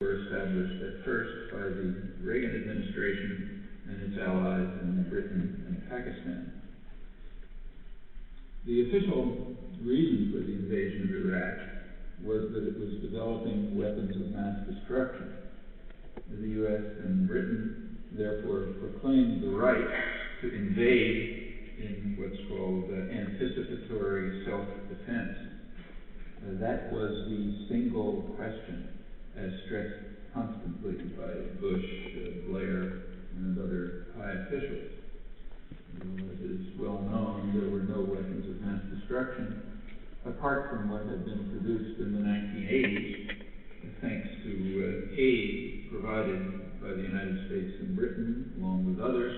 were established at first by the Reagan administration and its allies in Britain and Pakistan. The official reason for the invasion of Iraq was that it was developing weapons of mass destruction. The U.S. and Britain therefore proclaimed the right to invade in what's called anticipatory self-defense. That was the single question, as stressed constantly by Bush, Blair, and other high officials. As is well known, there were no weapons of mass destruction, apart from what had been produced in the 1980s, thanks to aid provided by the United States and Britain, along with others,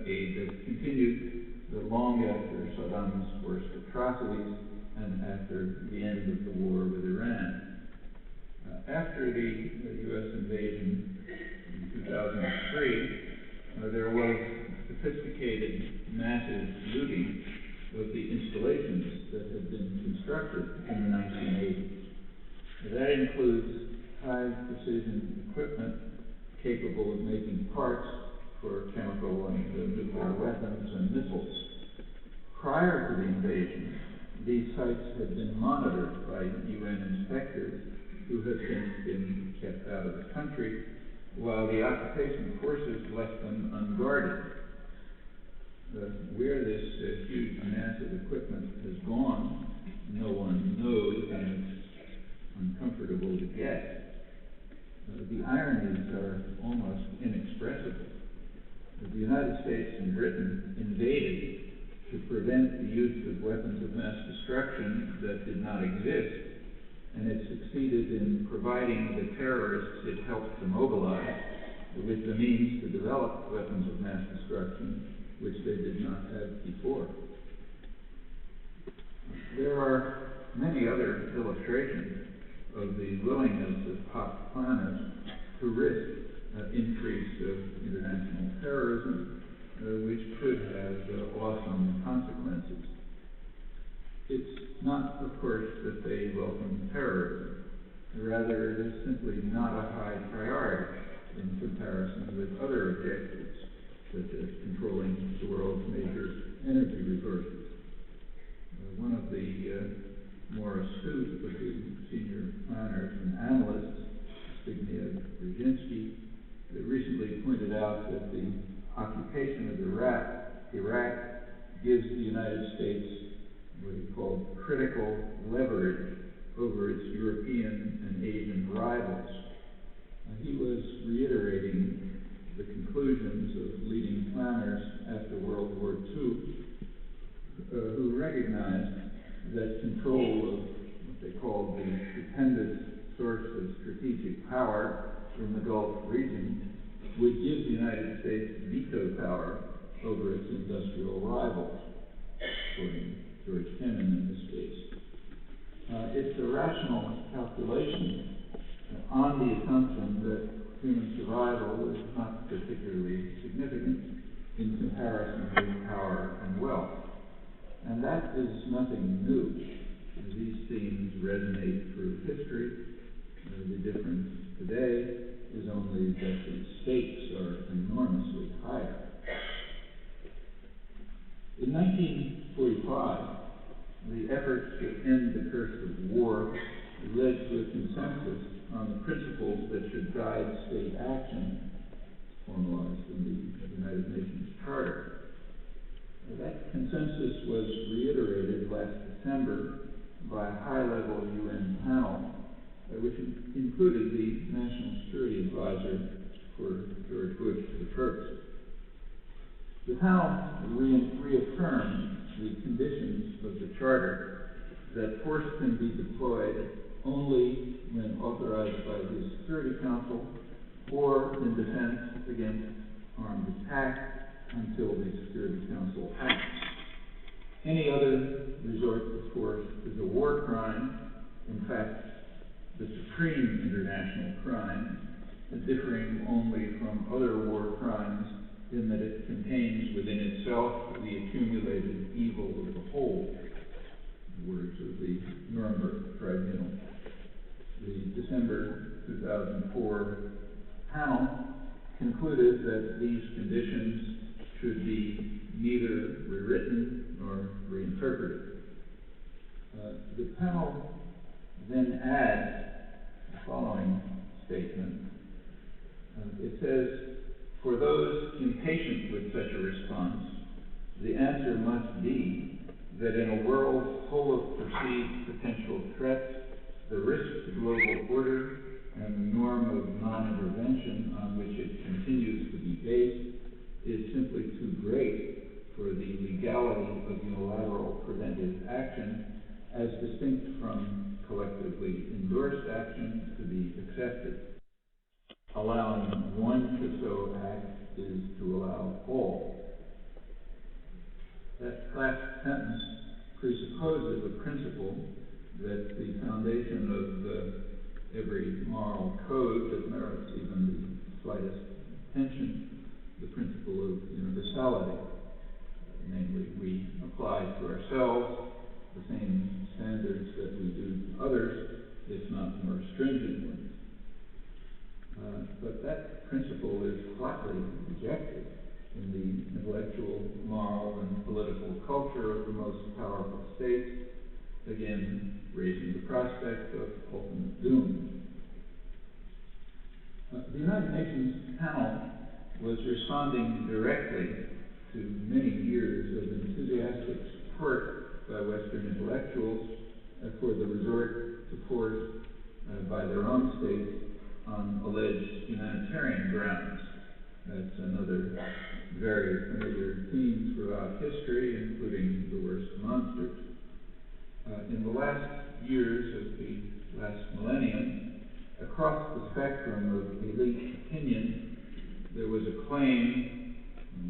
aid that continued long after Saddam's worst atrocities and after the end of the war with Iran. After the U.S. invasion in 2003, there was sophisticated, massive looting of the installations that had been constructed in the 1980s. That includes high-precision equipment capable of making parts for chemical and nuclear weapons and missiles. Prior to the invasion, these sites had been monitored by UN inspectors who had since been kept out of the country, while the occupation forces left them unguarded. Where this huge mass of equipment has gone, no one knows, and it's uncomfortable to guess. The ironies are almost inexpressible. The United States and Britain invaded to prevent the use of weapons of mass destruction that did not exist, and it succeeded in providing the terrorists it helped to mobilize with the means to develop weapons of mass destruction, which they did not have before. There are many other illustrations of the willingness of top planners to risk increase of international terrorism, which could have awesome consequences. It's not, of course, that they welcome terrorism. Rather, it is simply not a high priority in comparison with other objectives, such as controlling the world's major energy resources. One of the more astute of the senior planners and analysts, Zbigniew Brzezinski, recently pointed out that the occupation of Iraq gives the United States what he called critical leverage over its European and Asian rivals. He was reiterating the conclusions of leading planners after World War II, who recognized that control of what they called the stupendous source of strategic power in the Gulf region would give the United States veto power over its industrial rivals, according to George Kennan in this case. It's a rational calculation on the assumption that human survival is not particularly significant in comparison with power and wealth. And that is nothing new. These themes resonate through history. The difference today is only that the stakes are enormously higher. In 1945, the efforts to end the curse of war led to a consensus on the principles that should guide state action, formalized in the United Nations Charter. That consensus was reiterated last December by a high-level UN panel, which included the National Security Advisor for George Bush I. The panel reaffirmed the conditions of the Charter, that force can be deployed only when authorized by the Security Council or in defense against armed attack until the Security Council acts. Any other resort to force is a war crime, in fact, the supreme international crime, differing only from other war crimes in that it contains within itself the accumulated evil of the whole, the words of the Nuremberg tribunal. The December 2004 panel concluded that these conditions should be neither rewritten nor reinterpreted. The panel then adds the following statement. It says, for those impatient with such a response, the answer must be that in a world full of perceived potential threats, the risk to global order and the norm of non-intervention on which it continues to be based is simply too great for the legality of unilateral preventive action as distinct from collectively endorsed action to be accepted. Allowing one to so act is to allow all. That last sentence presupposes a principle that the foundation of every moral code that merits even the slightest attention, the principle of universality. Namely, we apply to ourselves the same standards that we do to others, if not more stringent ones. But that principle is flatly rejected in the intellectual, moral, and political culture of the most powerful states, again raising the prospect of ultimate doom. The United Nations panel was responding directly to many years of enthusiastic support by Western intellectuals for the resort to force by their own states on alleged humanitarian grounds. That's another very familiar theme throughout history, including the worst monsters. In the last years of the last millennium, across the spectrum of elite opinion, there was a claim,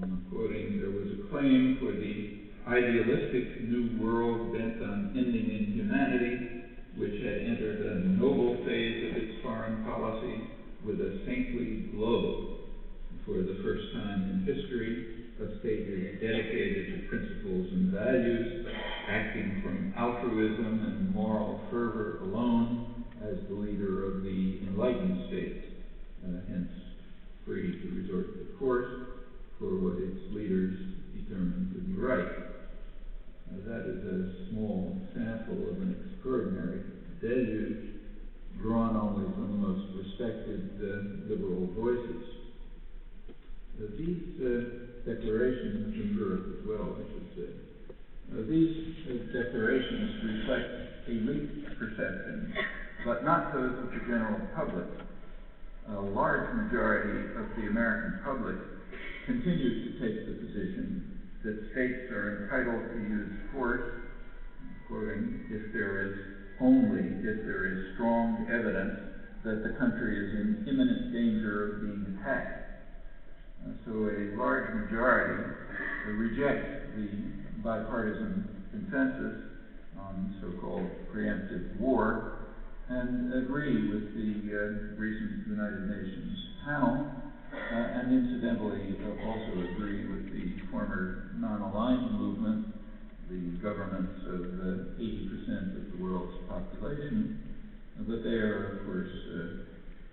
I'm quoting, there was a claim for the idealistic new world bent on ending inhumanity, which had entered a noble phase of its foreign policy with a saintly glow. For the first time in history, a state is dedicated to principles and values, acting from altruism and moral fervor alone as the leader of the enlightened state, hence free to resort to force for what its leaders determine to be right. That is a small sample of an extraordinary deluge drawn only from the most respected liberal voices. These declarations in Europe as well, I should say. These declarations reflect elite perceptions, but not those of the general public. A large majority of the American public continues to take the position that states are entitled to use force, quoting, if there is strong evidence that the country is in imminent danger of being attacked. So a large majority reject the bipartisan consensus on so-called preemptive war and agree with the recent United Nations panel, and incidentally also agree with the former non-aligned movement, the governments of 80% of the world's population, but they are, of course,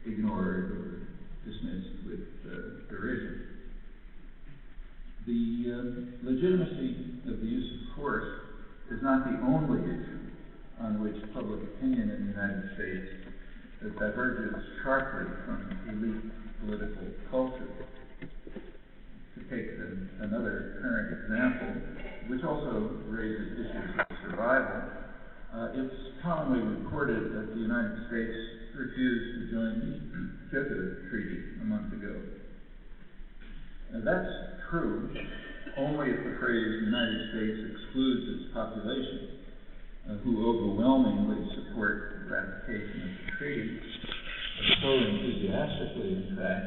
ignored or dismissed with derision. The legitimacy of the use of force is not the only issue on which public opinion in the United States diverges sharply from elite political culture. To take another current example, which also raises issues of survival, it's commonly reported that the United States refused to join the Kyoto Treaty a month ago. That's true only if the phrase United States excludes its population, who overwhelmingly support ratification of the treaty, so enthusiastically, in fact,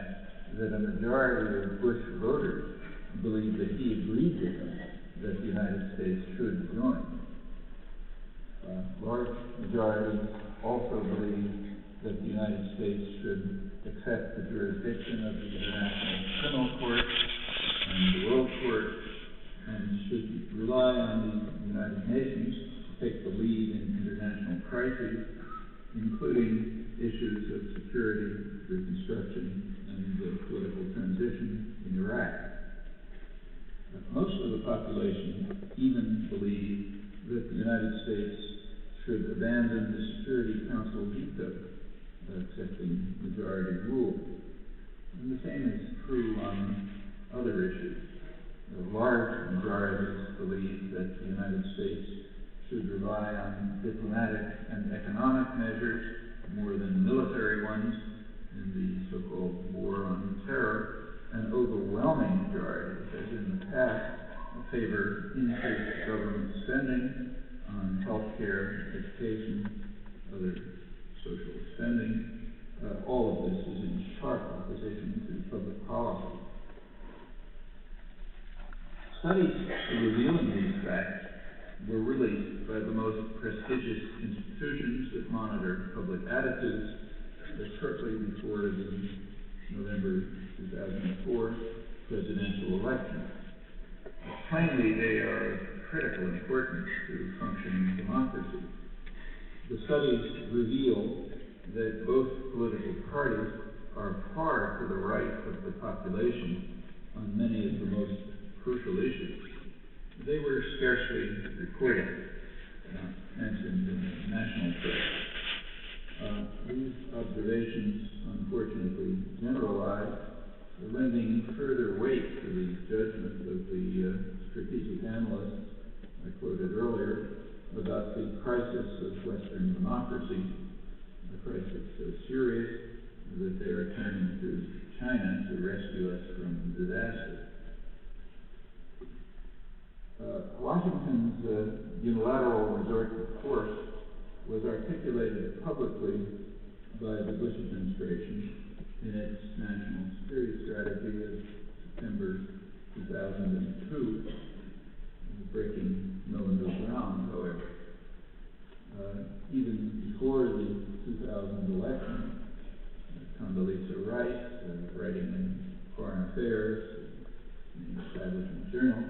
that a majority of Bush voters believe that he agreed with them that the United States should join. Large majorities also believe that the United States should accept the jurisdiction of the International Criminal Court and the World Court, and should rely on the United Nations to take the lead in international crises, including issues of security reconstruction and political transition in Iraq. Most of the population even believe that the United States should abandon the Security Council veto, accepting majority rule. And the same is true on other issues. Large majorities believe that the United States should rely on diplomatic and economic measures more than military ones in the so-called war on terror. An overwhelming majority, as in the past, favor increased government spending on healthcare, education, other social spending. All of this is in sharp opposition to public policy. Studies revealing these facts were released by the most prestigious institutions that monitor public attitudes shortly before the November 2004 presidential election. Plainly, they are of critical importance to functioning democracy. The studies reveal that both political parties are far to the right of the population on many of the most crucial issues. They were scarcely reported, mentioned in the national press. These observations, unfortunately, generalize, lending further weight to the judgment of the strategic analysts I quoted earlier about the crisis of Western democracy, a crisis so serious that they are turning to China to rescue us from disaster. Washington's unilateral resort to force was articulated publicly by the Bush administration in its national security strategy of September 2002, breaking no new ground, however. Even before the 2000 election, Condoleezza Rice, writing in Foreign Affairs, the Establishment Journal,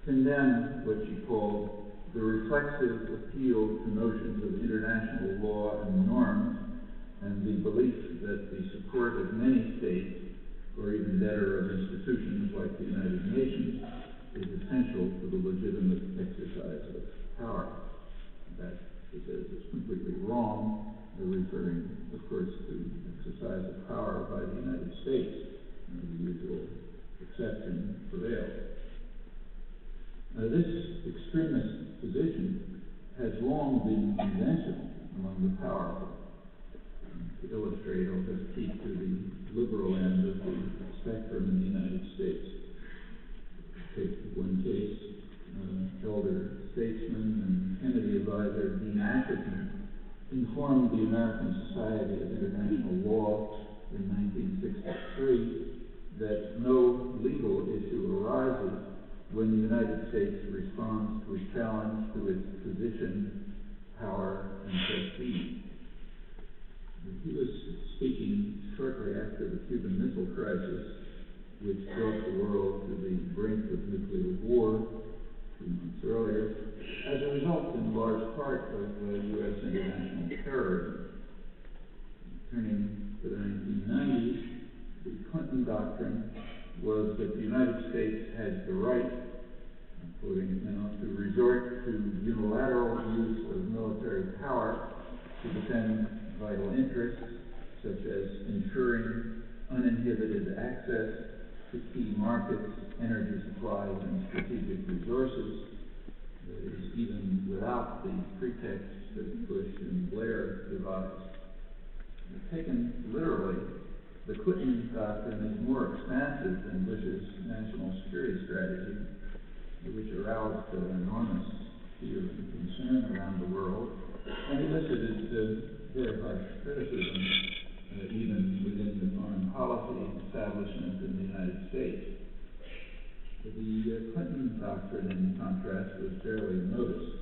condemned what she called the reflexive appeal to notions of international law and norms, and the belief that the support of many states, or even better, of institutions like the United Nations, is essential to the legitimate exercise of power. That, she says, is completely wrong, referring, of course, to exercise of power by the United States. The usual exception prevails. This extremist position has long been conventional among the powerful. To illustrate, I'll just keep to the liberal end of the spectrum in the United States. Take one case, elder statesman and Kennedy advisor Dean Asherton informed the American Society of International Law in 1963 that no legal issue arises when the United States responds to a challenge to its position, power, and prestige. He was speaking shortly after the Cuban Missile Crisis, which brought the world to the brink of nuclear war 2 months earlier, as a result, in large part, of U.S. international terrorism. Turning to the 1990s, the Clinton doctrine was that the United States has the right, I'm quoting now, to resort to unilateral use of military power to defend vital interests, such as ensuring uninhibited access to key markets, energy supplies, and strategic resources, that is, even without the pretext that Bush and Blair devised. Taken literally, the Clinton doctrine is more expansive than Bush's national security strategy, which aroused enormous fear and concern around the world, and elicited very harsh criticism, even within the foreign policy establishment in the United States. The Clinton doctrine, in contrast, was barely noticed.